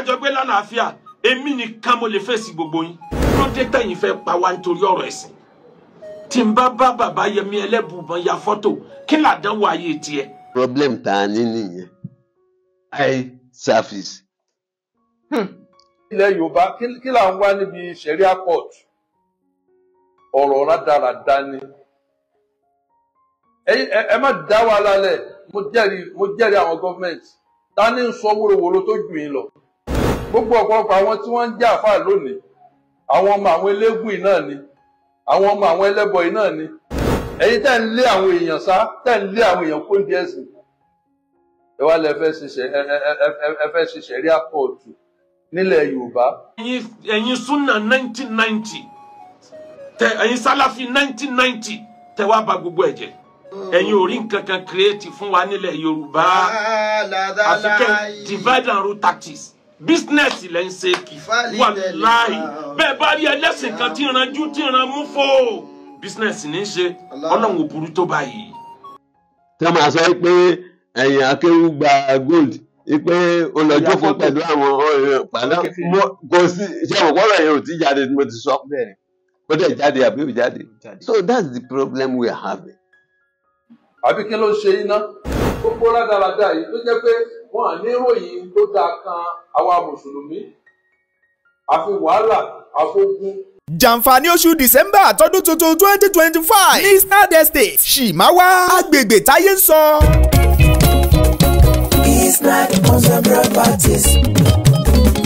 kájọ gbé lálàáfíà èmi nìkan mo lè fèsì gbogbo yín ló dé tẹ̀yin fẹ́ pa wá nítorí ọ̀rọ̀ ẹ̀sìn tí n bá bá bàbá Yẹmí Ẹlẹ́bùúbọn ya fọ́tò kí làdánwò ayé tiẹ̀. problem tá a ní nìyẹn eye service. ilẹ̀ Yorùbá kí là ń wá níbi Sharia court ọ̀rọ̀ rádaràda ni ẹ má dá wa lálẹ́ mo jẹ́rìí àwọn gọ́ọ̀mẹ̀ntì ta ní ń sọ wóróworó tó jù yín lọ gbogbo ọ̀pọ̀lọpọ̀ àwọn tí wọ́n ń jà fáà lónìí àwọn ọmọ àwọn eléégún yìí náà ni àwọn ọmọ àwọn ẹlẹ́bọ yìí náà ni ẹ̀yin tẹ́ ń lé àwọn èèyàn sá tẹ́ ń lé àwọn èèyàn kó díẹ̀ sí ẹ wá lẹ fẹ́ ṣe Sharia court nílẹ̀ Yorùbá. ẹ̀yin súnà 1990 ẹ̀yin sálàfí 1990 tẹ wá bà gbogbo ẹ̀ jẹ́ ẹ̀yin ò rí nǹkan kan create fún wa nílẹ̀ Yorùbá àfikẹ́ divide and rule tactics business lẹ́ ń ṣe kì wàláhì bẹ́ẹ̀ bá rí ẹlẹ́sìn kan tí ìranjú tí ìran mú fò business ní í ṣe Ọlọ́run ò burú tó báyìí. tí wọ́n máa sọ pé ẹ̀yìn akéwù gba gold pé olùjókòó pẹ̀lú àwọn ọ̀rẹ́ padà kò sí ṣé àwọn ọ̀rọ̀ yẹn ò tí jáde mo ti sọ ó dẹ̀ jáde àbí ò jáde so that's the problem we are having. àbí kí ló ń ṣe iná gbogbo rádaràda yìí tó jẹ́ pé wọ́n à ní ìròyìn tó dáa kan àwa mùsùlùmí àfi wàhálà àfogun. jàǹfààní oṣù December tọdún tuntun 2025 ní Isnad Estate Shimawa agbègbè táyé ń sọ. Isnad Consumer Properties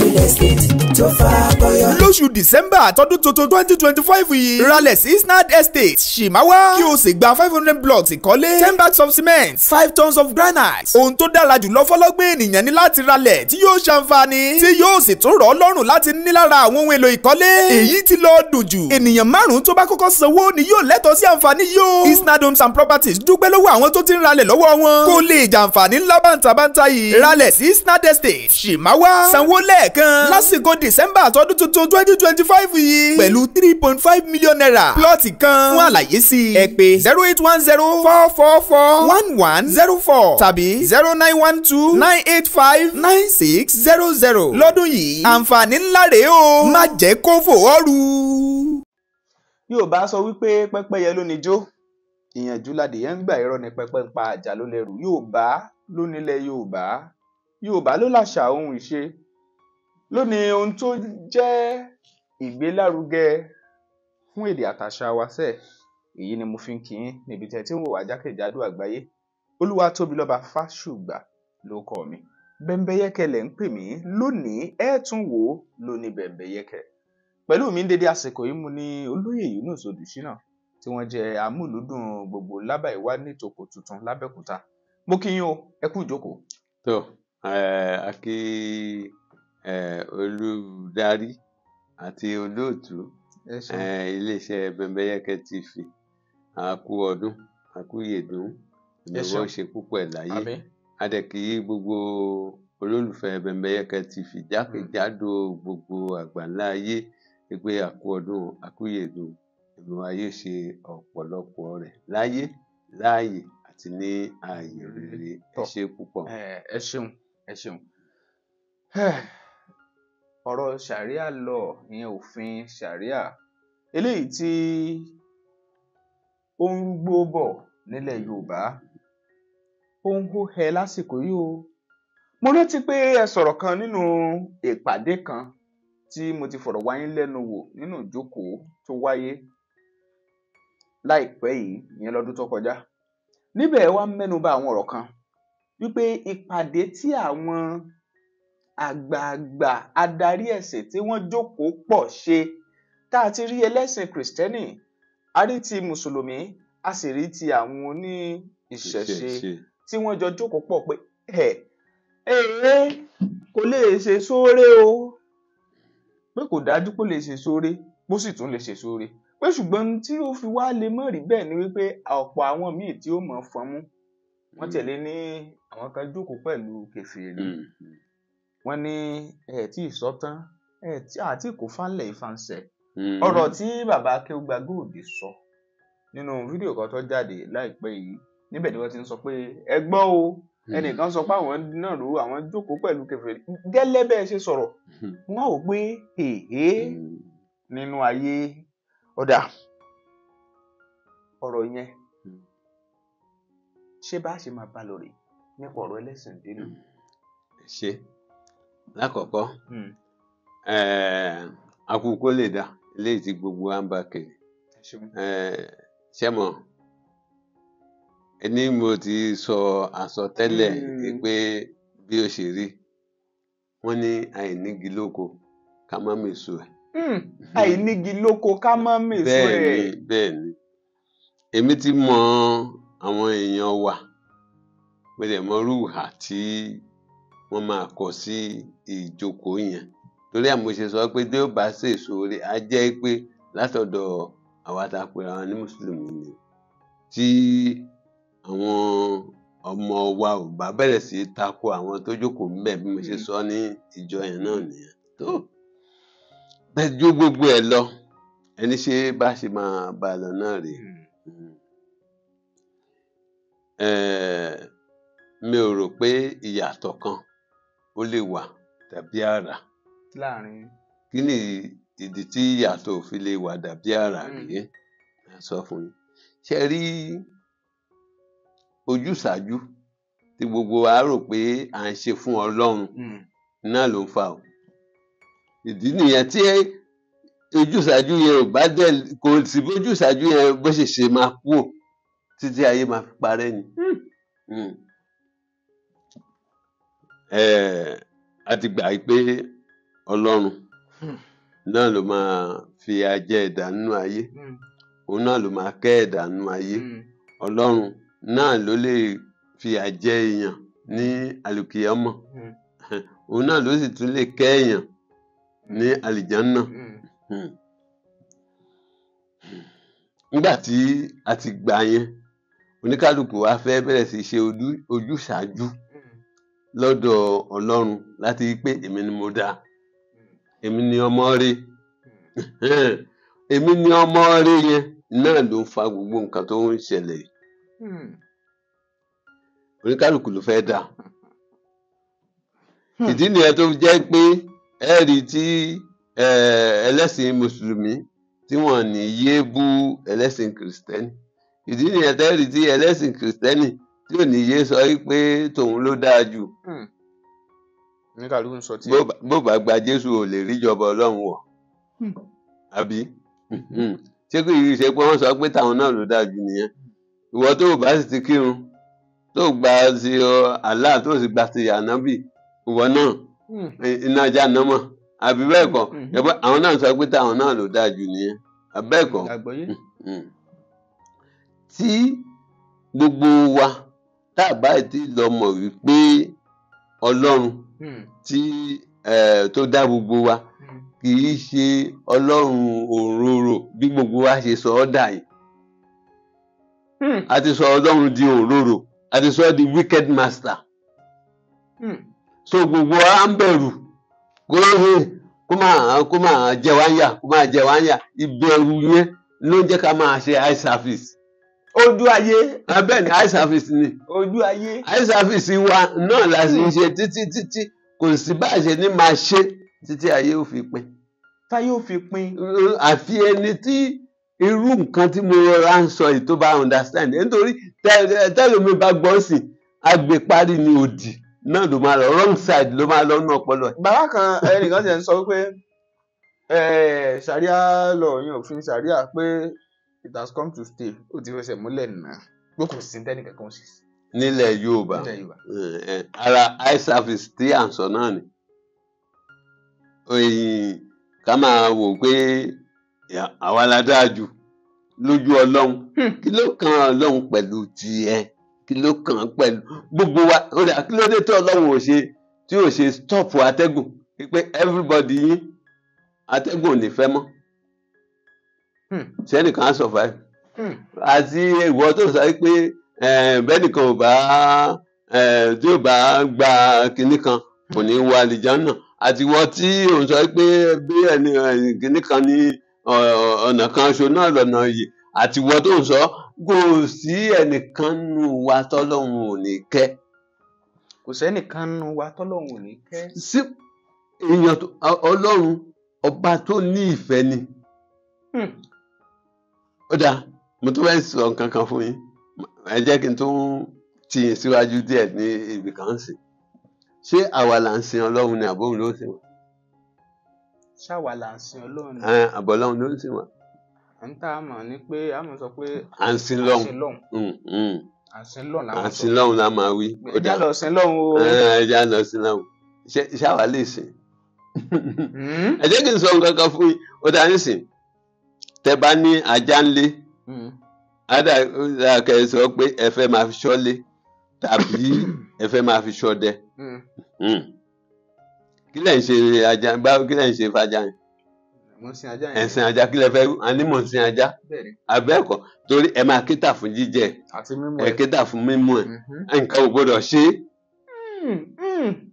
real estate tó fà bọ́yọ̀. lóṣù December tọdún tuntun 2025 yìí ralẹ̀ sí Isnad Estate Shimawa kí o sì gba 500 blocks ìkọ́lé 10 bags of cement 5 tons of granite. ohun tó dára jùlọ fọlọ́gbìn ènìyàn ní láti ralẹ̀ tí yóò ṣàǹfààní tí yóò sì tún rọ̀ ọ́ lọ́rùn láti ní lára àwọn ohun èlò ìkọ́lé. èyí ti lọ dùn jù ènìyàn márùn-ún tó bá kọ́kọ́ sanwó ni yóò lẹ́tọ̀ọ́ sí àǹfààní yóò. Isnad Homes and Properties dúpẹ́ lọ́wọ́ àwọn tó ti ń ralẹ̀ lọ́wọ́ wọn kó lè jàǹfààní ńlá bàǹtàbàǹtà yìí. ralẹ̀ sí Isnad Estate Shimawa sanwó lẹ́ẹ̀kan lásìkò December tọdún tuntun 2025 yìí pẹ̀lú 3.5 million naira plọ́ọ̀tì kan. fún àlàyé sí ẹ pè 08104441104 tàbí 0912985960. lọ́dún yìí àǹfààní ńlá rèé o má jẹ́ kó fò ọ́ ru. Yorùbá sọ wípé pẹ́pẹ́yẹ ló ní jó ìyànjú ládìyẹ ń gbà irọ́ ní pẹ́pẹ́ ń pa àjà ló lẹ́rù. Yorùbá ló nílẹ̀ Yorùbá ló láṣà ohun ìṣe lónìí ohun tó jẹ́ ìgbélárugẹ fún èdè àtàṣà wa sẹ́ẹ̀. èyí ni mo fi ń kí yín níbi tẹ́ tí ń wò wá jákèjádò àgbáyé. Olúwatóbilọ́ba Fásùgbà ló kọ mi. Bẹ́mbẹ́yẹ́kẹ́ lẹ̀ ń pè mí lónìí ẹ̀ tún wò ó lóní bẹ́mbẹ́yẹ́kẹ́. pẹ̀lú mi ń dédé àsìkò yìí mo ní olóyè Yunus Odùṣínà tí wọ́n jẹ́ amúlùúdùn gbogbo lábàáyíwá nítòkò tuntun lábẹ́òkúta. mo kí yín o ẹ kú ìjókòó. tó akí olùdarí àti olóòtú iléeṣẹ́ Bẹ́mbẹ́yẹ́kẹ́ TV àkú ọdún àkú yèdún ìnáwó ṣe púpọ̀ ẹ̀ láyé adẹ̀kí gbogbo olólùfẹ́ Bẹ́mbẹ́yẹ́kẹ́ TV jákèjádò gbogbo àgbáńlá ayé pé àkú ọdún àkú yèdún ìnáwó ayé ṣe ọ̀pọ̀lọpọ̀ rẹ̀ láyé láàyè àti ní ààyè rere ẹ ṣé púpọ̀. ẹ ṣeun ọ̀rọ̀ Sharia law ìyẹn òfin Sharia eléyìí tí ó ń gbó bọ̀ nílẹ̀ Yorùbá ó ń hó hẹ lásìkò yìí o. mo rántí pé ẹ sọ̀rọ̀ kan nínú ìpàdé kan tí mo ti fọ̀rọ̀ wá yín lẹ́nu wò nínú ìjókòó tó wáyé láìpẹ́ yìí ìyẹn lọ́dún tó kọjá. níbẹ̀ wá mẹ́nu bà àwọn ọ̀rọ̀ kan wípé ìpàdé tí àwọn àgbààgbà adarí ẹ̀sìn tí wọ́n jókòó pọ̀ ṣe tá a ti rí ẹlẹ́sìn kìrìsìtẹ́nì a rí ti mùsùlùmí a sì rí ti àwọn oní ìṣẹ̀ṣe tí wọ́n jọ jókòó pọ̀ pé kò lè ṣe sóore o pé kò dájú pé lè ṣe sóore bó sì tún lè ṣe sóore pé ṣùgbọ́n tí ó fi wá lè mọ̀ rí bẹ́ẹ̀ ni wípé ọ̀pọ̀ àwọn míì tí ó mọ̀ fọnmú wọ́n tẹ̀lé ní àwọn kan jókòó pẹ̀lú kèfèrí wọ́n ní tí ìsọtán àti kò fánlẹ̀ ìfànsẹ̀ ọ̀rọ̀ tí bàbá Akéwùgbà Gold sọ nínú fídíò kan tó jáde láìpẹ́ yìí níbẹ̀ ni wọ́n ti ń sọ pé ẹ gbọ́ o ẹnìkan sọ pé àwọn náà rò àwọn jókòó pẹ̀lú kèfèrí gẹ́lẹ́ bẹ́ẹ̀ ṣe sọ̀rọ̀ wọ́n ò pé èhé nínú ayé ọ̀dà ọ̀rọ̀ yẹn ṣé bá ṣe máa bá lọ rè nípa ọ̀rọ̀ ẹlẹ́sìn dínú. ṣe lákọ̀ọ́kọ́ àkókò lè dá eléyìí tí gbogbo wa ń bá kiri ṣé mọ̀ ẹni mo ti sọ àsọtẹ́lẹ̀ pé bí ó ṣe rí wọ́n ní àìnígi lóko ká má mèso ẹ̀. àìnígi lóko ká má mèso ẹ̀. bẹ́ẹ̀ ni èmi ti mọ àwọn èèyàn wa pẹ̀lẹ́ mọ́rùhà tí wọ́n máa kọ sí ìjókòó yẹn torí àmọ́ ṣe sọ pé tí ó bá ṣèso rẹ̀ á jẹ́ pé látọ̀dọ̀ àwa tá a pera wọn ní mùsùlùmí ni tí àwọn ọmọ wa ò bá bẹ̀rẹ̀ sí í tako àwọn tó jókòó ńbẹ̀ bí mo ṣe sọ ní ìjọ yẹn náà nìyẹn tó bẹ́ẹ̀ ju gbogbo ẹ̀ lọ ẹni ṣe bá ṣe máa bá a lọ náà rèé. Mi ò rò pé ìyàtọ̀ kan ó lè wà tàbí àrà láàrin. kí ni ìdí tí ìyàtọ̀ ò fi lè wà dàbí àrà rèé sọ fún yín ṣe rí ojúsàájú tí gbogbo wa rò pé à ń ṣe fún Ọlọ́run náà ló ń fa o ìdí nìyẹn tí ojúsàájú yẹn ò bá dẹ̀ kò sí bójúsàájú yẹn bó ṣe máa kú ò títí ayé máa fi parẹ́ ni. A ti gbà pé Ọlọ́run náà ló máa fi ajẹ́ ẹ̀dá nínú ayé òun náà ló máa kẹ́ ẹ̀dá nínú ayé Ọlọ́run náà ló lè fi ajẹ́ èèyàn ní àlùkìyámọ̀ òun náà ló sì tún lè kẹ́ èèyàn ní àlìjánná. Nígbà tí a ti gbà yẹn oníkálukú wa fẹ́ bẹ̀rẹ̀ sí ṣe ojúṣàájú lọ́dọ̀ Ọlọ́run láti rí pé èmi ni mo dáa èmi ni ọmọ rẹ̀ èmi ni ọmọ rẹ̀ yẹn náà ló ń fa gbogbo nǹkan tó ń ṣẹlẹ̀ oníkálukú ló fẹ́ dáa ìdí nìyẹn tó jẹ́ pé ẹ̀rí tí ẹlẹ́sìn mùsùlùmí tí wọ́n ní yé bú ẹlẹ́sìn kìrìsìtẹ́nì ìdí nìyẹn tẹ́rì tí ẹlẹ́sìn kìrìsìtẹ́nì tí ò ní yé sọ pé tòun ló dáa jù. oníkálukú ń sọ tí. bó bá gba Jésù ò lè ríjọba Ọlọ́run wọ̀ àbí ṣé kò yìí ṣe pé wọ́n sọ pé táwọn náà ló dáa jù nìyẹn ìwọ tó o bá sì ti kírun tó gba ti Allah tó sì gba ti ànábì ìwọ náà iná ajá námọ̀ àbí bẹ́ẹ̀ kọ́ àwọn náà sọ pé táwọn náà ló dáa jù nìyẹn àbí bẹ́ẹ̀ kọ́ tí gbogbo wa tá a bá ti lọ mọ̀ wípé Ọlọ́run tí tó dá gbogbo wa kì í ṣe Ọlọ́run òróró bí gbogbo wa ṣe sọ ọ́ dà yìí a ti sọ Ọlọ́run di òróró a ti sọ ọ́ di wicked master so gbogbo wa ń bẹ̀rù kó máa jẹ wá ń yà kó máa jẹ wá ń yà ìbẹ̀rù yẹn ló ń jẹ́ ká máa ṣe eye service. Ojú ayé. Bẹ́ẹ̀ ni eye service ni. Ojú ayé. Eye service wa náà la sì ń ṣe títí kò sí bá a ṣe ní máa ṣe títí ayé ò fi pin. Táyé ò fi pin. Àfi ẹni tí irú nǹkan tí mo rọra ń sọ yìí tó bá understand nítorí tẹ́lómi bá gbọ́ sí agbèparí ni òdì náà ló máa lọ wrong side ló máa lọ nú ọpọlọ. Bàbá kan ẹnìkan ti ń sọ wípé ṣàríà lọ yan òfin ṣàríà pé it has come to stay ó ti fẹsẹ̀ múlẹ̀ náà gbókùn sí tẹ́nìkan kan sí. Nílẹ̀ Yorùbá ara eye service tí à ń sọ náà ni ká máa wò pé àwa la dáa jù lójú Ọlọ́run kí ló kan Ọlọ́run pẹ̀lú tiẹ̀ kí ló kàn án pẹ̀lú gbogbo wa kí ló dé tí Ọlọ́run ò ṣe tí ò ṣe stop atẹ́gùn pé everybody yín atẹ́gùn ò ní fẹ́ mọ́ sẹ́nìkan á survive àti ìwọ tó sọ pé bẹ́nìkan ò bá tí ò bá gba kinní kan kò ní wọ àlìjánà àti ìwọ tí ò ń sọ pé bí ẹni kinní kan ní ọ̀nà kan ṣo náà lọ́nà yìí àti ìwọ tó ń sọ kò sí ẹnìkan nù wa tọ́lọ́run ò ní kẹ́ kò sẹ́nìkan nínú wa tọ́lọ́run ò ní kẹ́. sí èèyàn Ọlọ́run ọba tó ní ìfẹ́ ni. Ó dáa mo tún fẹ́ sọ nǹkan kan fún yín ẹ jẹ́ kí n tún tì yín síwájú díẹ̀ ní ibì kan sí. Ṣé àwa là ń sin Ọlọ́run ni àbóhùn ló ń sìn wá? Ṣáwa là ń sin Ọlọ́run ni. Àbọ̀ Ọlọ́run ló ń sìn wá. À ń tà mọ̀ ní pé a mọ̀ sọ pé à ń sin Ọlọ́run. À ń sin Ọlọ́run làwọn sọ. À ń sin Ọlọ́run la máa wí. Ẹja lọ sin Ọlọ́run o. Ẹja lọ sin Ọlọ́run. Ṣáwa lè sìn. Ẹ jẹ́ kí n sọ nǹkan kan fún yín. Ó dá nísìn tẹ́ bá ní ajá ńlé kẹ́ sọ pé ẹ fẹ́ máa fi ṣọ́lé tàbí ẹ fẹ́ máa fi ṣọdẹ. Kí lẹ̀ ń ṣe ajá báwo kí lẹ̀ ń ṣe fàjà yẹn? Mo sin ajá yẹn. Ẹ̀sìn ajá kí lẹ fẹ́ anímọ̀ sin ajá? Abẹ́ẹ̀kọ́ torí ẹ máa kíta fún jíjẹ ẹ kíta fún mímú ẹ nǹkan ò gbọdọ̀ ṣe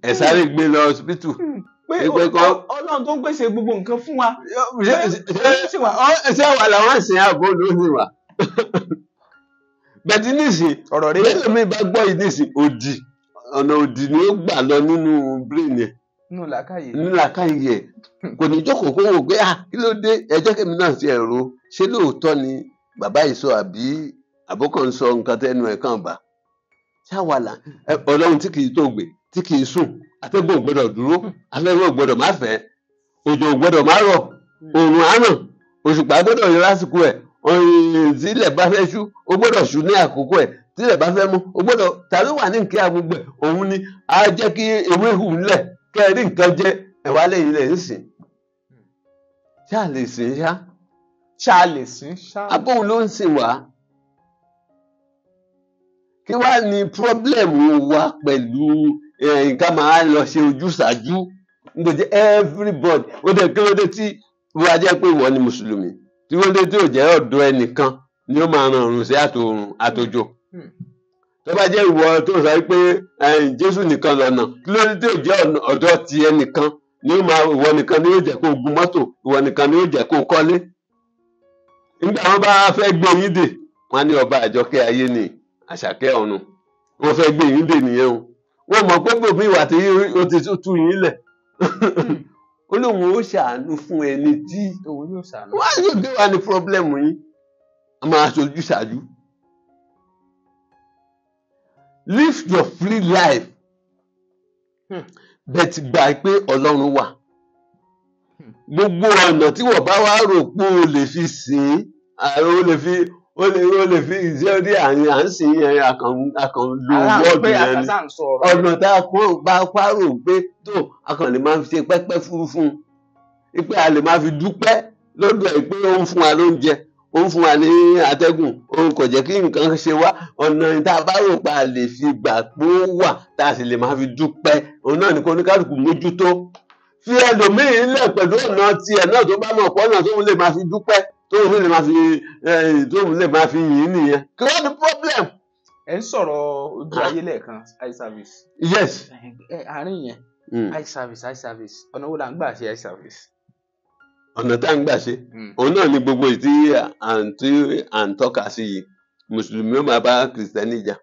ẹ sáré gbé lọ ọsibítù. Pé Ọlọ́run tó ń pèsè gbogbo nǹkan fún wa. Ṣé àwa làwọn sìn àbò ló ní wa? Bẹ̀tí nísìn ọ̀rọ̀ rẹ̀ bẹ́ẹ̀ mi bá gbọ́ yìí nísìn ọ̀nà òdì ni ó gbà lọ nínú brain yẹn. Nínú làákàyè. Nínú làákàyè yẹn kò ní jókòó kó wò pé kí ló dé ẹ jẹ́ kí èmi náà ti ẹ̀rọ ṣé lóòótọ́ ni bàbá yìí sọ àbí àbókan sọ nǹkan tẹnu ẹ̀ kàn bá. Ṣáwa là Ọlọ́run tí kìí tó gbé tí kìí sùn atẹ́gùn ò gbọ́dọ̀ dúró afẹ́fẹ́ ò gbọ́dọ̀ má fẹ́ òjò ò gbọ́dọ̀ má rọ̀ òòrùn á ràn òṣùpá gbọ́dọ̀ yọ lásìkò ẹ̀ tílẹ̀ bá fẹ́ ṣú ó gbọ́dọ̀ ṣú ní àkókò ẹ̀ tílẹ̀ bá fẹ́ mú ó gbọ́dọ̀ tàbí wà ní nǹkan agbègbè òun ni á jẹ́ kí ewé hù ńlẹ̀ kẹ́ ẹ rí nǹkan jẹ ẹ̀wá lẹ́yìn lẹ̀ ń sìn. Ṣá lè sìn ṣá? Ṣá lè sìn ṣá? Abóhùn ló ń sìn wá. Kí wá ní pírọ́blẹ̀mù wa pẹ̀lú nǹkan máa lọ ṣe ojúṣàájú nítorí everybody ó dẹ̀ kí ló dé tí wọ́n á jẹ́ pé ìwọ ni mùsùlùmí tí wọ́n dé tí ò jẹ́ ọ̀dọ̀ ẹnìkan ni ó máa ràn ọ̀run sí àtòrun àtòjò. Tó bá jẹ́ ìwọ tó sọ pé Jésù nìkan lọ́nà kí ló dé tí ò jẹ́ ọ̀dọ̀ ti ẹnìkan ni ó máa ìwọ nìkan ni yóò jẹ́ kó gun mọ́tò ìwọ nìkan ni yóò jẹ́ kó kọ́lé. Nígbà wọn bá fẹ́ gbé yín dè wọn ní ọba àjọkẹ́ ayé ni Àṣàkẹ́ ọ̀run wọn fẹ́ gbé yín dè nìyẹn o wọn mọ̀ pé gbòmí ìwà tí ó ti tú yín lẹ̀ ó lóun ó ṣàánú fún ẹni tí òun yóò ṣàánú. wọ́n á yóò gbé wa ní pírọ́blẹ́mù yín a máa ṣojú ṣáájú. Live your free life bẹ́ẹ̀ ti gbà pé Ọlọ́run wà gbogbo ọ̀nà tí wọ́n bá wá rò pé o lè fi sìn ó lè fi ìṣe orí àárín à ń sìn yẹn akàn lo wọ́ọ̀dù yẹn ni ọ̀nà tá a bá pàrò pé tó akàn lè máa fi ṣe pẹ́pẹ́ fúrufú pé a lè máa fi dúpẹ́ lọ́dọ̀ ẹ̀ pé ó ń fún wa lóúnjẹ ó ń fún wa ní atẹ́gùn òun kò jẹ́ kí nǹkan ṣe wá ọ̀nà tá a bá rò pa lè fi gbà pé ó wà tá a sì lè máa fi dúpẹ́ òun náà ní kó oníkálùkù mójútó fi ẹlòmíín lẹ̀ pẹ̀lú ọ̀nà tiẹ̀ náà tó bá mọ̀ pọ̀ náà tóun lè máa fi dúpẹ́ tóun lè máa fi yìn nìyẹn kí wọ́n ní problem. Ẹ ń sọ̀rọ̀ ojú ayé lẹ́ẹ̀kan eye service. Yes. Àárín yẹn eye service ọ̀nà wo la ń gbà ṣe eye service? Ọ̀nà tá à ń gbà ṣe òun náà ni gbogbo ìtí à ń tọ́ka sí yìí mùsùlùmí ó máa bá kìrìsìtẹ́nì jà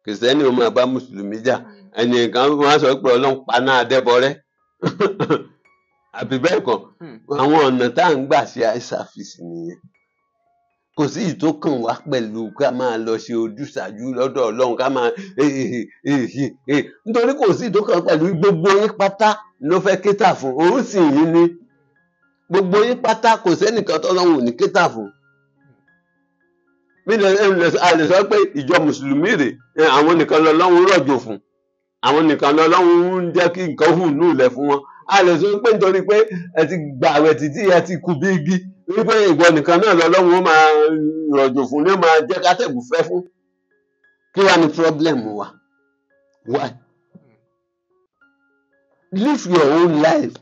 kìrìsìtẹ́nì ó máa bá mùsùlùmí jà ẹnìkan wọn á sọ pé Ọlọ́run paná adẹ́bọrẹ́ àbí bẹ́ẹ̀ kọ́ àwọn ọ̀nà tá à ń gbà ṣe eye service nìyẹn kò sí ìtókàn wá pẹ̀lú ká máa lọ ṣe ojúṣàájú lọ́dọ̀ Ọlọ́run ká máa nítorí kò sí ìtókàn pẹ̀lú gbogbo yín pátá ló fẹ́ kétà fún òun sì yín ní gbogbo yín pátá kò sẹ́nìkan tọ́lọ́run ò ní kétà fún. A lè sọ pé ìjọ mùsùlùmí rè àwọn nìkan lọ́lọ́run rọ̀jò fún àwọn nìkan lọ́lọ́run ń jẹ́ kí nǹkan hù nù lẹ̀ fún wọn. A lè sọ pé nítorí pé ẹ ti gbààwẹ̀ títí ẹ ti kú bí igi wípé ìwọ nìkan náà lọ́lọ́run ó máa rọ̀jò fún ní ó máa jẹ́ kátẹ́gùn fẹ́ fún. Kí wá ní problem wa? Why? Live your own life.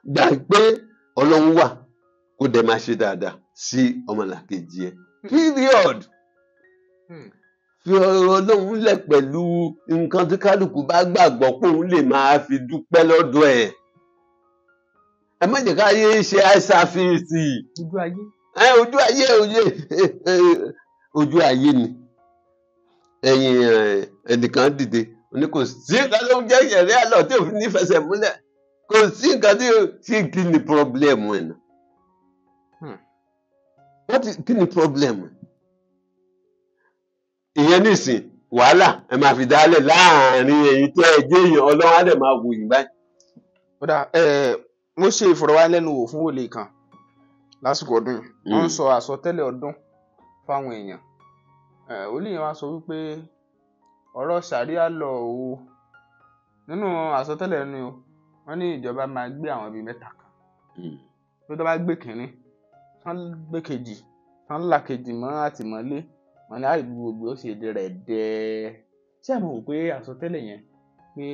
Gbà pé Ọlọ́run wà kó dẹ̀ máa ṣe dáadáa sí ọmọlàkejì ẹ. Period. Fi ọ̀rọ̀ Ọlọ́run lẹ̀ pẹ̀lú nǹkan tí kálukú bá gbàgbọ́ pé òun lè máa fi dúpẹ́ lọ́dọ̀ ẹ̀. Ẹ má jẹ́ ká yé ṣe àìsàfihàn. Ojú ayé. Ojú ayé ojú ayé ni. Ẹnìkan dìde ní kò sí nǹkan tó ń jẹ́ ṣẹ̀ríà lọ tí òfin ní fẹsẹ̀ múlẹ̀ kò sí nǹkan tí sí kí ni problem ẹ̀ náà kí ni problem ìyẹn nísìn wàhálà ẹ máa fi dálẹ̀ láàrin ẹ̀yin tó ẹ jẹ́ èèyàn ọlọ́run á dẹ̀ máa wò yín báyìí. kódà mo ṣe ìfọ̀rọ̀wánilẹ́nuwò fún wòlé kan lásìkò ọdún yìí wọ́n ń sọ àsọtẹ́lẹ̀ ọdún fáwọn èèyàn wòlíì yẹn wá sọ wípé ọ̀rọ̀ ṣàríà lọ o nínú àsọtẹ́lẹ̀ ẹnu o wọ́n ní ìjọba máa gbé àwọn bíi mẹ́ta kan tó tó bá gbé kínní tán gbé kejì tán là kejì mọ́ àtìmọ́lé wọn ní àìbú gbogbo ó sì èdè rẹ̀ dẹ́ ṣé àmọ́ wò pé àsọtẹ́lẹ̀ yẹn pé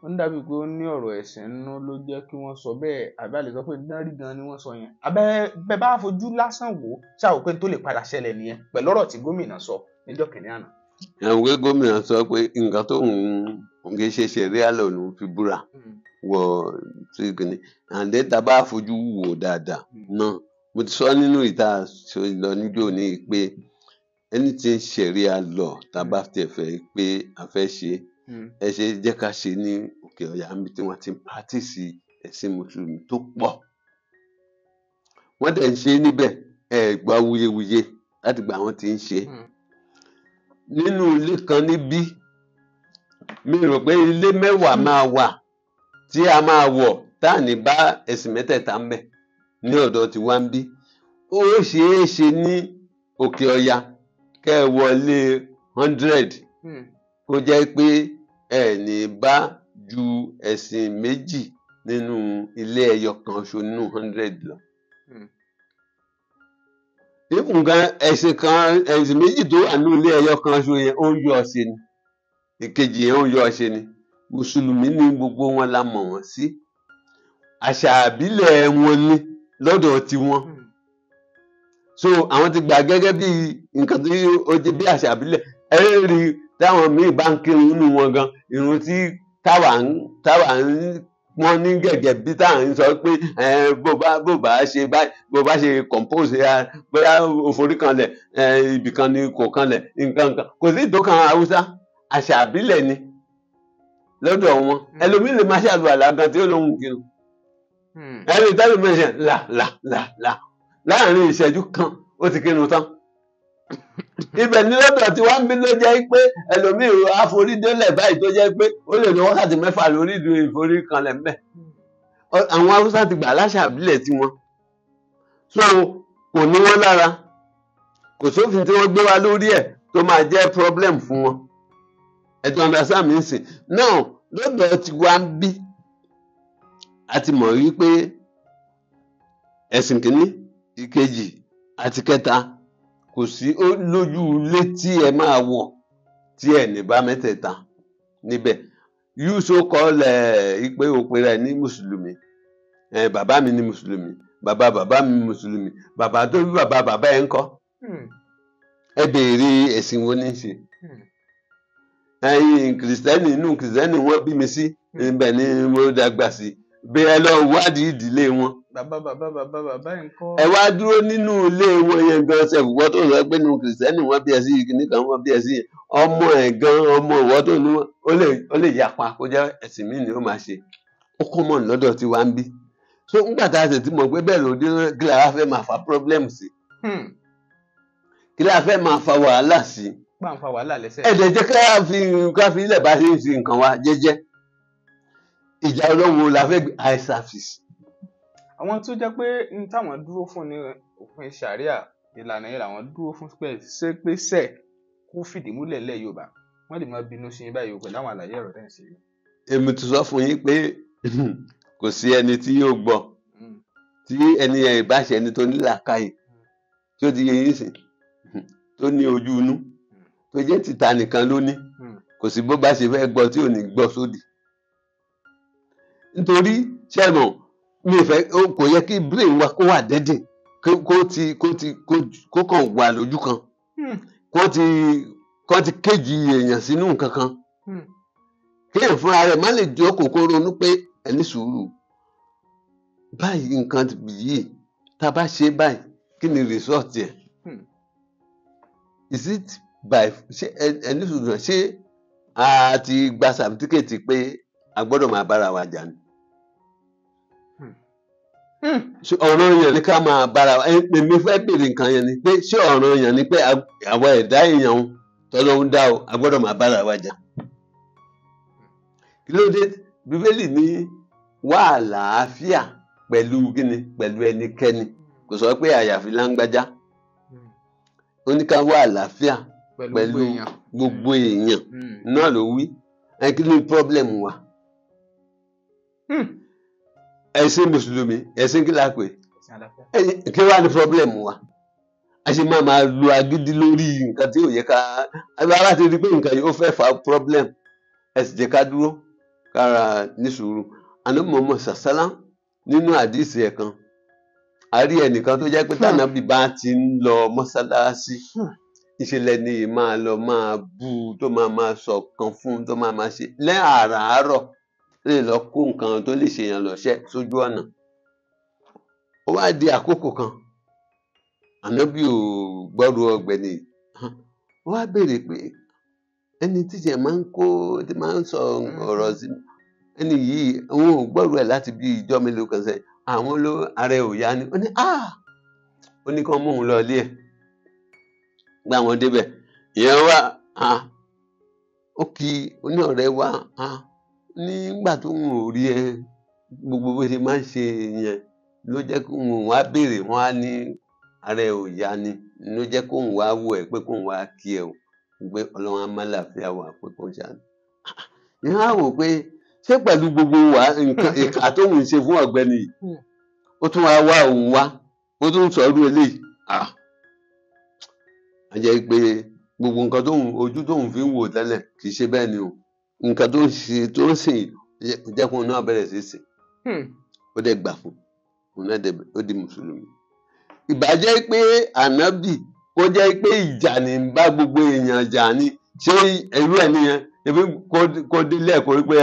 ó ń dàbí pé ó ní ọ̀rọ̀ ẹ̀sìn nínú ló jẹ́ kí wọ́n sọ bẹ́ẹ̀ àbí a lè sọ pé dárí gan ni wọ́n sọ yẹn abẹ́ bá fojú lásán wò ṣáà wò pé tó lè padà ṣẹlẹ̀ nìyẹn pẹ̀lú ọ̀rọ̀ tí gómìnà sọ níjọ́ kìnìún àná. àwọn pé gómìnà sọ pé nǹkan tó ń kì í ṣe ṣẹ̀ríà lọ ló ń fi búra wọ sí kìnìún àǹdẹ́ tá a bá fojú wò dáadáa náà mo ti sọ nínú ìta lọ níjó ní pé ẹni tí ń ṣẹ̀ríà lọ tá a bá tẹ̀ fẹ́ pé a fẹ́ ṣe ẹ ṣe jẹ́ ká ṣe ní Òkè Ọ̀yà níbi tí wọ́n ti ń pàtìsì ẹ̀sìn mùsùlùmí tó pọ̀ wọ́n dẹ̀ ń ṣe níbẹ̀ gbọ́ wuyewuye láti gbà wọ́n ti ń ṣe nínú ilé kan níbí mi rò pé ilé mẹ́wàá máa wà tí a máa wọ̀ tá à ní bá ẹ̀sìn mẹ́tẹ̀ẹ̀ta ń bẹ̀ ní ọ̀dọ̀ tí wá ń bí ó ṣeé ṣe ní Òkè Ọ̀yà kẹ́ ẹ wọlé 100 kó jẹ́ pé ẹ ní bá ju ẹ̀sìn méjì nínú ilé ẹyọ kan ṣo nínú 100 lọ. Nǹkan ẹ̀sìn méjì tó wà nínú ilé ẹyọ kan ṣo yẹn ó ń yọ ọ̀ṣẹ́ ni ìkejì yẹn ó ń yọ ọ̀ṣẹ́ ni mùsùlùmí ní gbogbo wọn la mọ̀ wọ́n sí àṣà àbílẹ̀ wọn ní lọ́dọ̀ tiwọn. So àwọn ti gbà gẹ́gẹ́ bí nǹkan tí ó jẹ́ bí àṣà àbílẹ̀ ẹ rí táwọn míì bá ń kírun nínú wọn gan irun tí táwa ń wọ́n ní gẹ́gẹ́ bí táwọn ń sọ pé bó bá ṣe báyìí bó bá ṣe compose bóyá òforí kanlẹ̀ ibìkan ni kò kanlẹ̀ nǹkan kò sí ìdókan Haúsá àṣà àbílẹ̀ ni lọ́dọ̀ wọn ẹlòmíì lè máa ṣàlùwàlá gan tí ó lóhùn kírun ẹni tẹ́lẹ̀ mẹ́sẹ̀ là láàrin ìṣẹ́jú kan ó ti kírun tán ibẹ̀ ní lọ́dọ̀ tí wọ́n ń bí ló jẹ́ pé ẹlòmíì àforídélẹ̀ báyìí tó jẹ́ pé ó lè ní wákàtí 6 lórí ìdú ìforí kanlẹ̀ mbẹ́ àwọn Haúsá ti gbà láṣà àbílẹ̀ tiwọn so kò ní wọ́n lára kò sófin tí wọ́n gbé wá lórí ẹ̀ tó máa jẹ́ problem fún wọn ẹ̀tọ́ understand mi ń sìn náà lọ́dọ̀ tí wọ́n ń bí a ti mọ̀ wípé ẹ̀sìn kìíní ìkejì àti kẹta kò sí lójú ilé tí ẹ máa wọ̀ tí ẹ ní bá mẹ́tẹ̀ẹ̀ta níbẹ̀ yúso kọ́lẹ̀ ìpè òpè rẹ̀ ní mùsùlùmí bàbá mi ní mùsùlùmí bàbá mi ní mùsùlùmí bàbá tó bí bàbá ẹ̀ ń kọ́ ẹ béèrè ẹ̀sìn wo ní í ṣe ẹ̀yin kìrìsìtẹ́nì inú kìrìsìtẹ́nì wọ́n bí mi sí ibẹ̀ ni mo dàgbà sí bí ẹ lọ wádìí ìdílé wọn. bàbá ẹ̀ ń kọ́. ẹ wá dúró nínú ilé wọn yẹn gan ṣe ìwọ tó sọ pé nínú kìrìsìtẹ́nì wọ́n bí ẹ sí kìnnì kan wọ́n bí ẹ sí ọmọ ẹ̀ gan ọmọ ìwọ tó ní wọn ó lè yapa kó jẹ́ ẹ̀sìn míì ni ó máa ṣe ó kọ́ mọ̀ lọ́dọ̀ tí wàá ń bí. so nígbà tá a sì ti mọ̀ pé bẹ́ẹ̀ ló dé kí la fẹ́ máa fa problem sí kí la fẹ́ máa fa wàhálà sí. gbà ń fa wàhálà lẹ́sẹ̀. ẹ̀dẹ̀ jẹ́ ká fi ilẹ̀ bá ṣe ń fi nǹkan wa jẹ́jẹ́ ìjà olówó la fẹ́ gbé high service. àwọn tó jẹ́ pé n táwọn dúró fún ní òfin ṣàríà ìlànà yìí làwọn dúró fún pé sẹ́ẹ̀ kó fìdí múlẹ̀ lẹ́ Yorùbá wọ́n lè máa bínú sí yín báyìí pẹ̀lú àwọn àlàyé ọ̀rọ̀ tẹ́ ń ṣe. èmi ti sọ fún yín pé kò sí ẹni tí yóò gbọ́ tí ẹni yẹn ìbáṣẹ ẹni tó ní làákàyè tí ó ti yẹ yín sìn tó ní ojú inú tó jẹ́ tìta nìkan ló ní kò sí bó bá ṣe fẹ́ gbọ́ tí ò ní gbọ́ sódì. nítorí ṣẹ́mọ̀ mi fẹ́ kò yẹ kí brain wa kó wà dẹ́dẹ̀ kó kàn wà lójú kan kó ti kéjì èèyàn sínú nǹkan kan kéèyàn fúnra rẹ̀ má lè jókòó kó ronú pé ẹni sùúrù báyìí nǹkan yìí tá a bá ṣe báyìí kí ni result yẹn is it by ṣé ẹni sùúrù ṣé a ti gba sàbítíkẹ̀tì pé a gbọ́dọ̀ máa bára wa jà ni. ọ̀ràn yẹn ni ká máa bára wa èmi fẹ́ bèrè nǹkan yẹn ni pé ṣé ọ̀ràn yẹn ni pé àwọn ẹ̀dá èèyàn tọ́lọ́hún dá o a gbọ́dọ̀ máa bára wa jà. kí ló dé bíbélì ní wá àlàáfíà pẹ̀lú kíni pẹ̀lú ẹnikẹ́ni kò sọ pé àyàfi láńgbájá ó ní ká wá àlàáfíà pẹ̀lú gbogbo èèyàn náà ló wí kí ló ní pọ́blẹ́mù wa. ẹ̀sìn mùsùlùmí ẹ̀sìn kí la pè kí wàá ní pọ́blẹ́mù wa a ṣe máa lo agídí lórí nǹkan tí ò yẹ ká ara ti rí pé nǹkan yìí ó fẹ́ fa problem ẹ sì jẹ́ ká dúró kára ní sùúrù àná mọ̀mọ́ sàsálà nínú àdìsí ẹ̀ kan a rí ẹnìkan tó jẹ́ pé tànàbí bá ti ń lọ mọ́sálásí ìṣẹ̀lẹ̀ ni máa lọ máa bú tó máa sọ kan fún tó máa ṣe lẹ́àràárọ̀ lè lọ kó nǹkan tó lè ṣèyàn lọ́ṣẹ́ sójú ọ̀nà ó wá di àkókò kan ànábì ò gbọ́rù ọ̀gbẹ́ni ó wá béèrè pé ẹni tíjẹ máa ń kó tí máa ń sọ ọ̀rọ̀ sí ẹni yìí òun ò gbọ́rù ẹ̀ láti bí ìjọ mélòó kan sẹ́yìn àwọn ló ara ẹ̀ ò yá ni ó ní ó ní kán mú òun lọ ilé ẹ̀ gbá wọn débẹ̀ ìyẹn wá ó kí ó ní ọ̀rẹ́ wá nígbà tó ń rí ẹ gbogbo bó ṣe máa ń ṣe yẹn ló jẹ́ kó òun wá béèrè wọn á ní ara ẹ̀ ò yá ni ló jẹ́ kó òun wá wò ẹ́ pé kó òun wá kí ẹ o pé ọlọ́run á má láàfíà wà pé kó ṣàánú. ìyẹn á wò pé ṣé pẹ̀lú gbogbo wa nǹkan ìkà tóun ń ṣe fún ọ̀gbẹ́ni yìí ó tún wá wá òun wá ó tún sọ irú eléyìí a jẹ́ pé gbogbo nǹkan ojú tóun fi ń wò tẹ́lẹ̀ kì í ṣe bẹ́ẹ̀ ni o nǹkan tó ń sìn jẹ́ kó náà bẹ̀rẹ̀ sí sìn ó dẹ̀ gbà fún òun náà ó di mùsùlùmí. ìbàjẹ́ pé ànábì kó jẹ́ pé ìjà ní bá gbogbo èèyàn jà ní ṣé irú ẹ̀ nìyẹn ebi kó délé ẹ̀ kó rí pé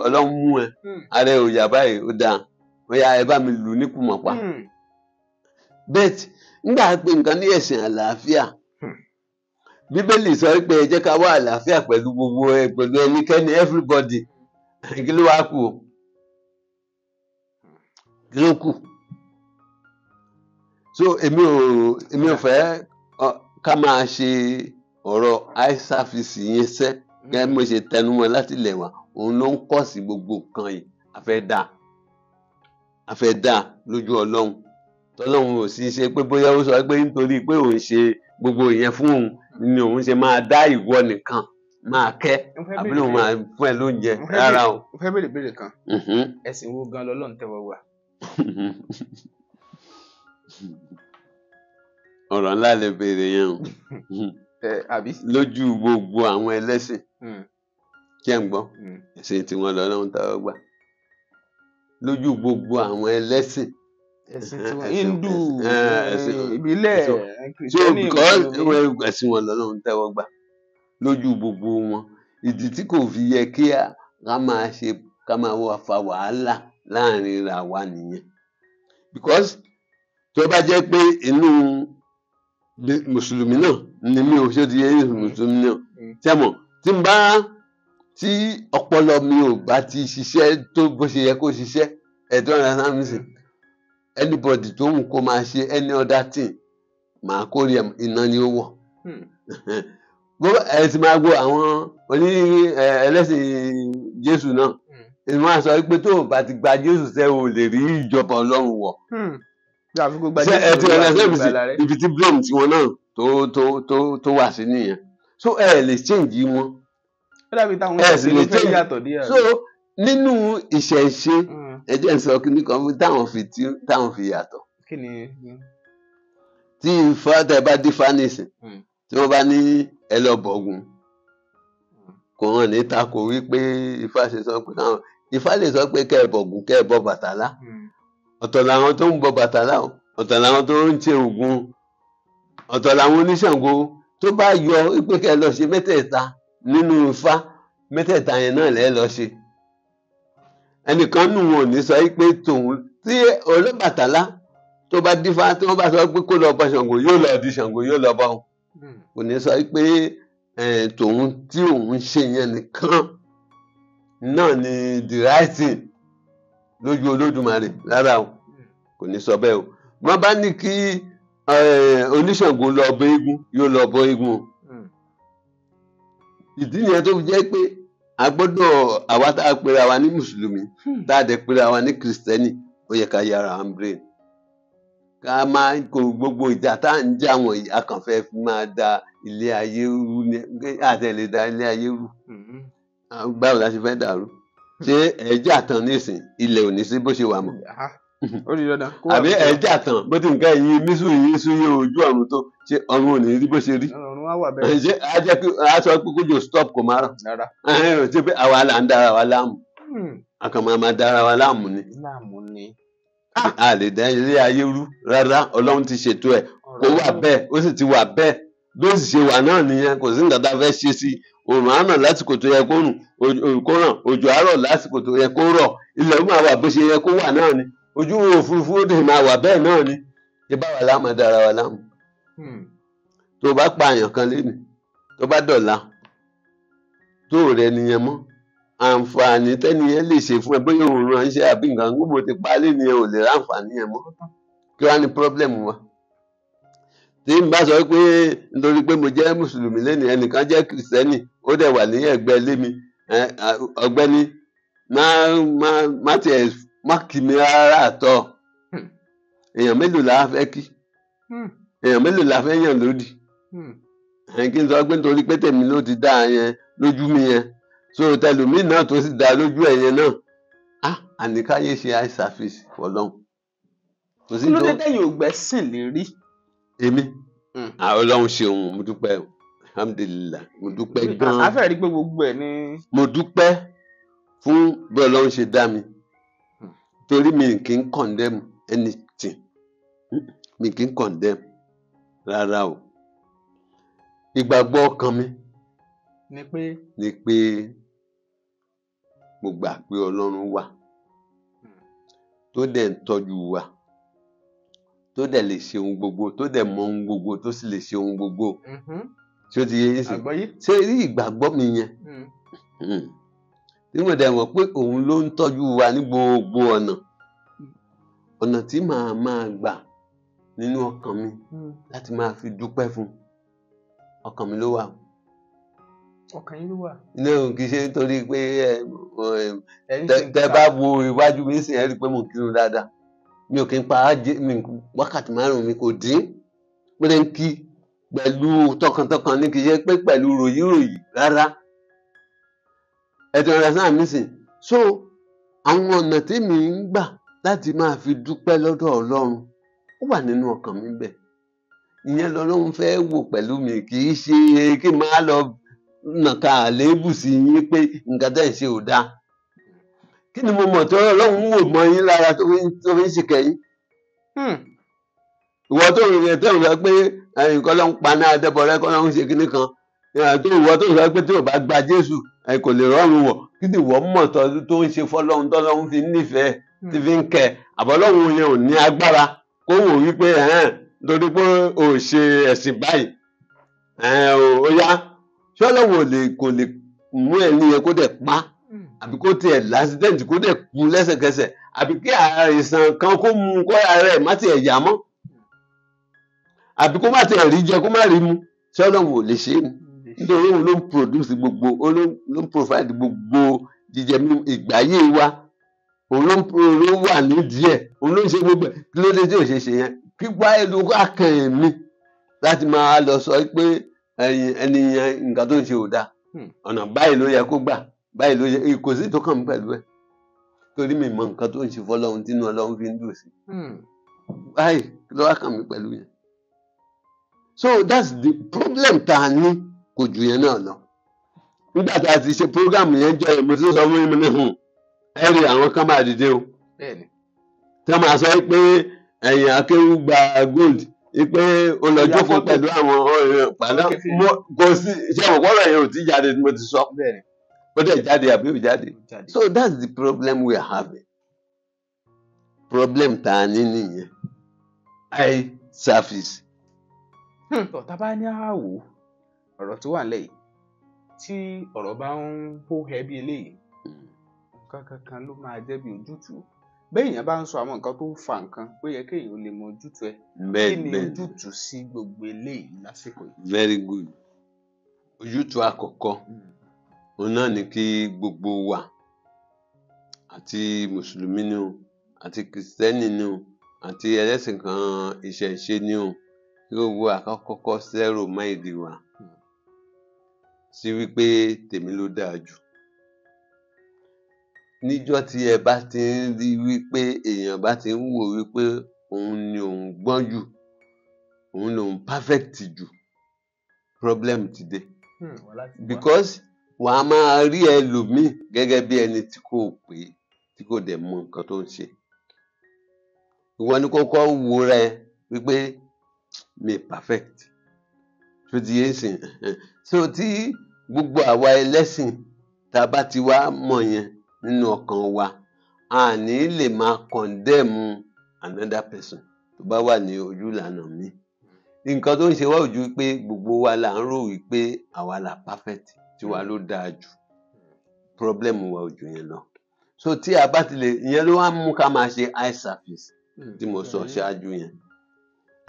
ọlọ́run mú ẹ ara ẹ̀ ò yá báyìí ó dáa ó yá ẹ bá mi lù ní kùmọ̀pá. bẹ́ẹ̀ nígbà pé nǹkan ní ẹ̀sìn àlàáfíà bíbélì sọ pé ẹ jẹ́ ká wá àlàáfíà pẹ̀lú gbogbo pẹ̀lú ẹnikẹ́ni everybody kí ló wá kù o kí ló kù so èmi ò fẹ́ ká máa ṣe ọ̀rọ̀ eye service yẹn sẹ́ gẹ́gẹ́ bí mo ṣe tẹnumọ́ láti ilẹ̀ wá òun ló ń kọ́ sí gbogbo nǹkan yìí a fẹ́ dá lójú ọlọ́run tọ́lọ́run ò sì ṣe pé bóyá ó sọ pé nítorí pé òun ṣe gbogbo ìyẹn fún òun ni òun ṣe máa dá ìwọ nìkan máa kẹ́ àbí òun máa fún ẹ lóúnjẹ rárá o. mo fẹ́ béèrè kan ẹ̀sìn wo gan lọ́lọ́run tẹ́wọ́ gbà. ọ̀rọ̀ ńlá lè béèrè yẹn o lójú gbogbo àwọn ẹlẹ́sìn kí ẹ̀ ń gbọ́ ẹ̀sìn tí wọ́n lọ́lọ́run tẹ́wọ́ gbà lójú gbogbo àwọn ẹlẹ́sìn hindu ìbílẹ̀ kìrìsìtẹ́nì ẹ̀sìn wọn lọ́lọ́run tẹ́wọ́ gbà lójú gbogbo wọn ìdí tí kò fi yẹ kí ká máa fa wàhálà láàrin ra wa nìyẹn because tó bá jẹ́ pé inú mùsùlùmí náà ni mi ò ṣe ti yẹ mùsùlùmí náà tẹ́mọ̀ tí ọpọlọ mi ò bá ti ṣiṣẹ́ tó bó ṣe yẹ kó ṣiṣẹ́ ẹ̀tọ́ ọ̀rẹ́ sáàmùsì anybody tó ń kó máa ṣe any other thing máa kórè iná ni ó wọ̀ ẹ ti máa gbọ́ àwọn ẹlẹ́sìn Jésù náà èmi máa sọ pé tó o bá ti gba Jésù sẹ́ o lè rí ìjọba Ọlọ́run wọ̀ ṣé ẹ ti ọ̀rẹ́ sẹ́mùsì ibi tí blame tiwọn náà tó wà sí nìyẹn so ẹ lè change wọn ẹ sì lè change so nínú ìṣẹ̀ṣe ẹ jẹ́ n sọ kíní kan fún táwọn fi yàtọ̀ tí Ifá tẹ bá dífá nísìn tí wọ́n bá ní ẹ lọ bọ̀gùn kò hàn ní takò wípé Ifá ṣe sọ pé káwọn Ifá lè sọ pé kẹ́ ẹ bọ̀gùn kẹ́ ẹ bọ Bàtálá ọ̀tọ̀ làwọn tó ń bọ Bàtálá ọ̀tọ̀ làwọn tó ń ṣe Ògún ọ̀tọ̀ làwọn oníṣàngó tó bá yọ wípé kẹ́ ẹ lọ ṣe mẹ́tẹ̀ẹ̀ta nínú Ifá mẹ́tẹ̀ẹ̀ta yẹn náà lẹ́ẹ̀ lọ ṣe ẹnìkan nù wọn ò ní sọ pé tòun tí Ọlọ́bàtálá tó bá dífá tí wọ́n bá sọ pé kó lọ bọ Ṣàngó yóò lọ di Ṣàngó yóò lọ bọ òun kò ní sọ pé tòun tí òun ṣe yẹn nìkan náà ni the right thing lójú Olódùmarè rárá o kò ní sọ bẹ́ẹ̀ o wọ́n bá ní kí oníṣàngó lọ bọ eégún yóò lọ bọ eégún o ìdí nìyẹn tó fi jẹ́ pé a gbọ́dọ̀ àwa tá a pera wa ní mùsùlùmí tá a dẹ̀ pera wa ní kìrìsìtẹ́nì ó yẹ ká yára à ń brain ká máa kó gbogbo ìjà tá à ń jà wọ̀nyí a kàn fẹ́ máa da ilé ayé rú ní àtẹ̀lé da ilé ayé rú báwo la ṣe fẹ́ dàrú ṣé ẹ̀jà tán nísìn ilẹ̀ ò ní sí bó ṣe wà mọ́ ó di dandan. àbí ẹ̀jà tán bó ti nǹkan ẹ̀yìn mísù yìí sún yóò ojú ọ̀run tó ṣe ọ̀run ò ní rí bó ṣe rí ọ̀run á wà bẹ́ẹ̀. ṣé a jẹ́ pé a sọ pé kójú stop kò má rọ̀ ṣé pé àwa là ń dára wa láàmú a kàn máa dára wa láàmú ni a lè dá ilé ayé rú rárá Ọlọ́run ti ṣètò ẹ̀ kó wà bẹ́ẹ̀ ó sì ti wà bẹ́ẹ̀ bí ó sì ṣe wà náà nìyẹn kò sí nǹkan tá a fẹ́ ṣe sí òòrùn á ràn lásìkò tó yẹ kó ràn òjò á rọ̀ lásìkò tó yẹ kó rọ̀ ilẹ̀ ó máa wà bó ṣe yẹ kó wà náà ni ojú òfurufú ó dè máa wà bẹ́ẹ̀ náà ni ṣé báwa la máa dára wa láàmú tó bá pa àyàn kan lénìí tó bá dọ̀la tó rẹ̀ nìyẹn mọ́ àǹfààní tẹ́niyẹn lè ṣe fún ẹ bóyá òun ránṣẹ́ àbí nǹkan gbogbo ti pa lénìyẹn ò lè ráǹfààní yẹn mọ́ kí wàá ní pírọ́blẹ̀mù wa tí n bá sọ pé nítorí pé mo jẹ́ mùsùlùmí lénìí ẹnìkan jẹ́ kìrìsìtẹ́nì ó dẹ̀ wà ní ẹ̀gbẹ́ ilé mi ọ̀gbẹ́ni má tiẹ̀ má kì mí rárá àtọ̀ èèyàn mélòó la fẹ́ kí èèyàn mélòó la fẹ́ yàn lódì kí n sọ pé nítorí pé tèmi ló ti dá yẹn lójú mi yẹn so tẹlòmíì náà tó sì dá lójú ẹ yẹn náà àníkáyé ṣe eye service fọ́lọ́run. kí ló dé tẹ̀yìn ògbẹ́sìn lè rí. èmi Ọlọ́run ṣeun mo dúpẹ́ alhamdulilah mo dúpẹ́ gan-an. a fẹ́ rí pé gbogbo ẹ̀ ní. mo dúpẹ́ fún bí Ọlọ́run ṣe dá mi torí mi kì í condemn anything mi kì í condemn rárá o ìgbàgbọ́ ọkàn mi ni pé mo gbà pé Ọlọ́run wà tó dẹ̀ ń tọ́jú wa tó dẹ̀ lè ṣe ohun gbogbo tó dẹ̀ mọ ohun gbogbo tó sì lè ṣe ohun gbogbo tí ó ti yé yín sí ṣé rí ìgbàgbọ́ mi yẹn tí mo dẹ̀ mọ̀ pé òun ló ń tọ́jú wa ní gbogbo ọ̀nà tí màá máa gbà nínú ọkàn mi láti máa fi dúpẹ́ fún ọkàn mi ló wà. ọkàn yín ló wà. inú kì í ṣe nítorí pé tẹ bá wo iwájú mi sì ẹ rí i pé mo kírun dáadáa mi ò kí n pa wákàtí márùn-ún mi kò dín pé ń kí pẹ̀lú tọkàntọkàn ní kì í ṣe pé pẹ̀lú ròyìnròyìn rárá ẹ̀tọ́ rẹ̀ sáà mí sìn so àwọn ọ̀nà tí mi ń gbà láti máa fi dúpẹ́ lọ́dọ̀ Ọlọ́run ó wà nínú ọkàn mi bẹ́ẹ̀ ìyẹn lọ́lọ́run fẹ́ wò pẹ̀lú mi kì í ṣe kí n máa lọ nàka àléébù sí yín pé nǹkan tẹ́ ẹ̀ ṣe ò dáa kí ni mo mọ̀ tó Ọlọ́run wò mọ́ yín lára tó fi ń ṣìkẹ́yìn ìwọ tó rìn rìn tẹ́ ò sọ pé nǹkan ló ń paná adébọ̀rẹ́ kọ́ ló ń ṣe kinní kan ìwọ tó sọ pé tí ò bá gba Jésù kò lè rọrùn wọ̀ kí ni ìwọ mọ̀ tó ń ṣe fọ́lọ́run tọ́lọ́run fi nífẹ̀ẹ́ tí fi ń kẹ́ àbọ̀lọ́run yẹn ò ní agbára kó wò wípé nítorí pé o ṣe ẹ̀sìn báyìí ó yá ṣọ́lọ́wọ́ kò lè mú ẹni yẹn kó dẹ̀ pa àbí kó tiẹ̀ lásìdẹ́ǹtì kó dẹ̀ kú lẹ́sẹ̀kẹsẹ̀ àbí kí àìsàn kan kó mú kó ara ẹ̀ má tiẹ̀ yá mọ́ àbí kó má tiẹ̀ rí jẹ kó má rí mu ṣọ́lọ́wọ́ lè ṣe é nítorí òun ló ń produce gbogbo òun ló ń provide gbogbo jíjẹ ìgbáyé wa òun ló wà nídìí ẹ̀ òun ló ń ṣe gbogbo ẹ̀ kí ló dé tí ò ṣe ṣe yẹn pípa ẹlòmíràn akàn mi láti máa lọ sọ pé ẹni yẹn nǹkan tó ń ṣe ò dáa ọ̀nà báyìí ló yẹ kó gbà báyìí ló yẹ kò sí tó kàn mí pẹ̀lú ẹ̀ torí mi mọ nǹkan tó ń ṣe fọlọ́run tínú Ọlọ́run fi ń dùn sí báyìí ló wá kàn mí pẹ̀lú yẹn so that's the problem tá a ní kò jù yẹn náà lọ nígbà tá a ti ṣe program yẹn jọ ẹ̀ mo ti sọ fún mi ní ẹ rí àwọn kan máa dìde o tí wọ́n máa sọ pé ẹ̀yìn akéwù gba gold pé ó lọ jókòó pẹ̀lú àwọn pàdé kò sí ṣé àwọn ọ̀rọ̀ yẹn ò tí jáde mo ti sọ ó dẹ̀ jáde àbí ò jáde so that's the problem we are having problem tá a ní nìyẹn eye service. tá a bá ní àwò ọ̀rọ̀ tó wà lẹ́yìn tí ọ̀rọ̀ bá ń hó hẹ́ bí eléyìí nǹkan kankan ló máa jẹ́ bí ojútùú béèyàn bá ń sọ àwọn nǹkan tó ń fa nǹkan ó yẹ kéèyàn ó lè mọ ojútùú ẹ̀ kí ni ojútùú sí gbogbo eléyìí lásìkò yìí. very good. Ojútùú àkọ́kọ́ òun náà ni kí gbogbo wa àti mùsùlùmí ni o àti kìrìsìtẹ́nì ni o àti ẹlẹ́sìn kan ìṣẹ̀ṣe ni o kí gbogbo àkọ́kọ́ zero mind wa sí wípé tèmi ló dáa jù. Níjọ́ tí ẹ bá ti ń rí wípé èèyàn bá ti ń wò wípé òun ni òun gbọ́n jù òun lòun perfect jù problem ti dé. Because wà á máa rí ẹlòmíì gẹ́gẹ́ bí ẹni tí kò pé tí kò dẹ̀ mọ nǹkan tó ń ṣe. Ìwọ ni kọ́kọ́ wo rẹ wípé mi perfect tó ti yé sìn. So tí gbogbo àwa ẹlẹ́sìn tá a bá ti wá mọ̀ yẹn nínú ọkàn wa a ní lè máa condemn another person tó bá wà ní ojú ìlànà mi. Nǹkan tó ń ṣe wá ojú pé gbogbo wa là ń rò wípé àwa là perfect tiwa ló dáa jù problem wa ojú yẹn lọ. So tí a bá ti lè ìyẹn ló wá mú ká máa ṣe eye service tí mo sọ ṣáájú yẹn.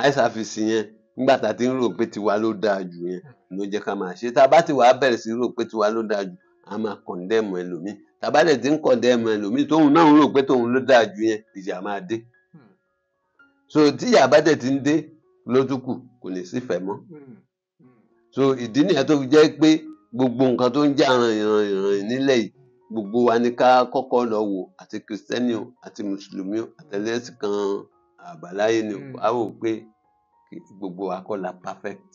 Eye service yẹn nígbà tá a ti ń rò pé tiwa ló dáa jù yẹn ló jẹ́ ká máa ṣe. Tá a bá ti wá bẹ̀rẹ̀ sí rò pé tiwa ló dáa jù a máa condemn ẹlòmíì. Tá a bá dẹ̀ ti ń condemn ẹlòmíì tóun náà ń rò pé tóun ló dáa jù yẹn ìjà máa dé. So tí ìyà bá dẹ̀ ti ń dé ló tún kù kò ní sífẹ̀ẹ́ mọ́. So ìdí nìyẹn tó fi jẹ́ pé gbogbo nǹkan tó ń jà ràn nílẹ̀ yìí gbogbo wa ni ká kọ́kọ́ lọ wò àti kìrìsìtẹ́nì o àti mùsùlùmí o àtẹlẹ́sìn kan àbáláyé ni a wò pé gbogbo wa kọ́ la perfect.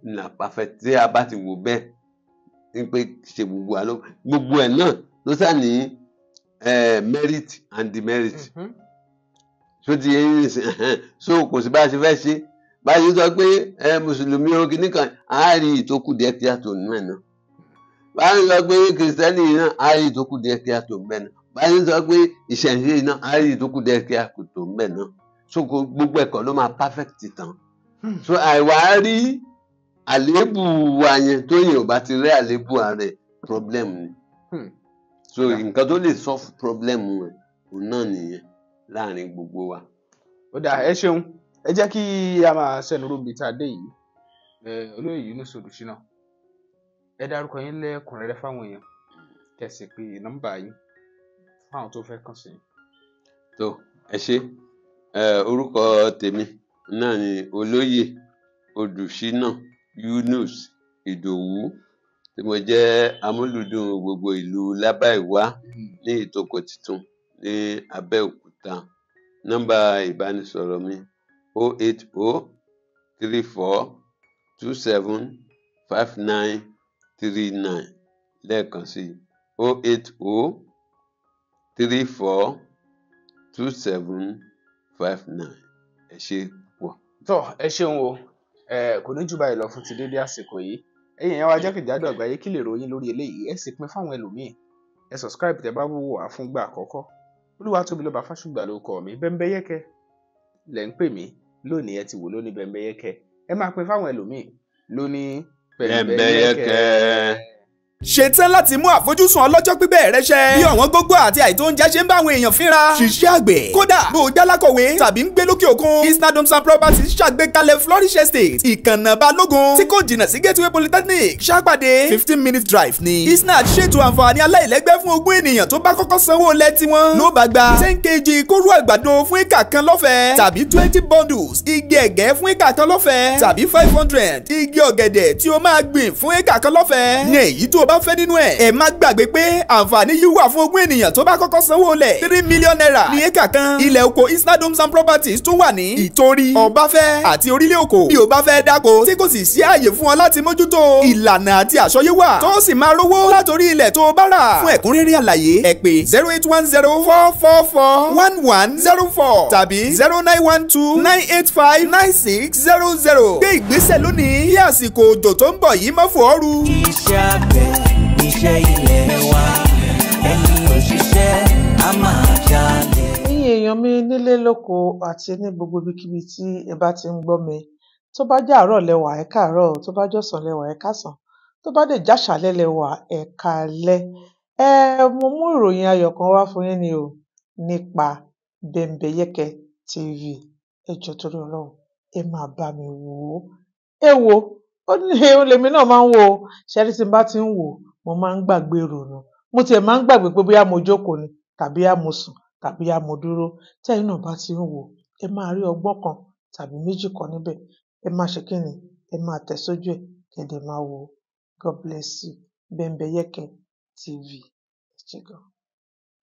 La perfect tí a bá ti wò bẹ́ẹ̀ ni pé ṣe gbogbo wa ló gbogbo ẹ̀ náà ló sà ní merit and demerit. So ti yẹn so kò sí bá a ṣe fẹ́ ṣe bá a ṣe sọ pé mùsùlùmí o kìíní kan á rí ìtókù díẹ̀ kí á tó nù ẹ̀ náà. Bá a ṣe sọ pé kìrìsìtẹ́nì náà á rí ìtókù díẹ̀ kí á tó ń bẹ̀ náà. Bá a ṣe sọ pé ìṣẹ̀ǹṣe náà á rí ìtókù díẹ̀ kí á tó ń bẹ̀ náà. So gbogbo ẹ̀kọ́ ló máa perfect tán. So àìwá rí àléébù wa yẹn tó yẹn ò bá ti rí àléébù ààrẹ problem ni. So nǹkan tó lè solve problem rẹ̀ òun náà nìyẹn láàrin gbogbo wa. Ó dáa ẹ ṣeun ẹ jẹ́ kí a máa ṣẹnu rúbi tá a dé yìí olóyè Yunus Olùṣínà ẹ dárúkọ yín lẹ́kùnrẹ́rẹ́ fáwọn èèyàn kẹsì pé nọ́mbà yín fáwọn tó fẹ́ kàn sí. tó ẹ ṣe orúkọ tèmi náà ni olóyè Olùṣínà Yunus Ìdòwú tí mo jẹ́ amúlùdùn gbogbo ìlú Lábáìwá ní Ìtòkò Titun ní Abẹ́òkúta. Nọ́mbà ìbánisọ̀rọ̀ mi 08034275939 lẹ́ẹ̀kan sí 080342759. ẹ ṣé púpọ̀. tó ẹ ṣeun o kò ní jù báyìí lọ fún ti dédé àsìkò yìí ẹ̀yin yẹn wá jákèjádò àgbáyé kí lè ròyìn lórí eléyìí ẹ sì pín fáwọn ẹlòmíì ẹ subscribe tẹ́ bá wò wá fún gbà àkọ́kọ́. Olúwatóbilọ́ba Fásùgbà ló kọ mi Bẹ́mbẹ́yẹ́kẹ́ lẹ́ ń pè mí lónìí ẹ ti wò lónìí Bẹ́mbẹ́yẹ́kẹ́ ẹ máa pín fáwọn ẹlòmíì lónìí Bẹ́mbẹ́yẹ́kẹ́. ṣetán láti mú àfojúsùn ọlọ́jọ́ pípẹ́ rẹ ṣẹ. bí ọ̀wọ́n gógó àti àìtó oúnjẹ ṣe ń bá àwọn èèyàn fínra. ṣiṣẹ́ àgbẹ̀ kódà bó o jálákọ̀wé tàbí ń gbé lókè òkun. Isnad Homes and Properties ṣàgbékalẹ̀ Flourish Estate ìkànnà Balógun tí kò jìnnà sí Gateway Polytechnic ṣàpàdé 15-minute drive ni. Isnad ṣètò àǹfààní aláìlẹ́gbẹ́ fún ogún ènìyàn tó bá kọ́kọ́ sanwó lẹ̀ tiwọn. ló bá gba 10 kg kóró àgbàdo fún éka kan lọ́fẹ̀ẹ́ tàbí 20 bundles igi ẹ̀gẹ́ fún éka kan lọ́fẹ̀ẹ́ tàbí 500 igi ọ̀gẹ̀dẹ̀ tí o máa gbìn fún éka kan lọ́fẹ̀ẹ́. ní èyí tó o bá fẹ́ nínú ẹ̀. ẹ má gbàgbé pé àǹfààní yìí wà fún ogún ènìyàn tó bá kọ́kọ́ sanwó lẹ̀. 3 million naira ní éka kan. ilẹ̀ oko Isnad Homes and Properties tún wà ní Ìtorí, Ọbáfẹ́ àti Orílẹ̀ Òkò. bí o bá fẹ́ dáko tí kò sì sí ààyè fún ọ láti mójútó. ìlànà àti àsọyé wà tó sì máa rówó látòrí ilẹ̀ tó o bá rà. fún ẹ̀kúnrẹ́rẹ́ àlàyé ẹ pè 08104441104 tàbí 0912985960. gbé ìgbésẹ̀ lónìí kí àsìkò òjò tó ń bọ̀ yìí má fò ọ́ ru. iṣẹ́ àgbẹ̀ iṣẹ́ ilẹ̀ wa ẹni òṣìṣẹ́ a máa jalè. ẹ̀yin èèyàn mi nílé lóko àti ní gbogbo ibikíbi tí ẹ bá ti ń gbọ́ mi tó bá jẹ́ àárọ̀ lẹ́wà ẹ káàárọ̀ tó bá jọ̀sán lẹ́wà ẹ káàsán tó bá dẹ̀ jáṣàlẹ̀ lẹ wà ẹ káalẹ́. Mo mú ìròyìn ayọ̀ kan wá fún yín ni o nípa Bembeyeke TV. Ẹ jọ̀ọ́ torí Ọlọ́run ẹ máa bá mi wò ó. Ẹ wo ó ní lèmi náà máa ń wò ó. Ṣẹ́rí tí n bá ti ń wò ó mo máa ń gbàgbé ìrònú. Mo tiẹ̀ máa ń gbàgbé pé bóyá mo jókòó ni tàbí á mo sùn tàbí á mo dúró. Tẹ́yin náà bá ti ń wò ó ẹ máa rí ọgbọ́n kan tàbí méjì kan níbẹ̀. Ẹ máa ṣe kí ni? Ẹ máa tẹ̀ sójú ẹ̀ kẹ̀dẹ̀ máa wò ó. God bless you. Bembeyeke TV. Ẹ ṣé gan.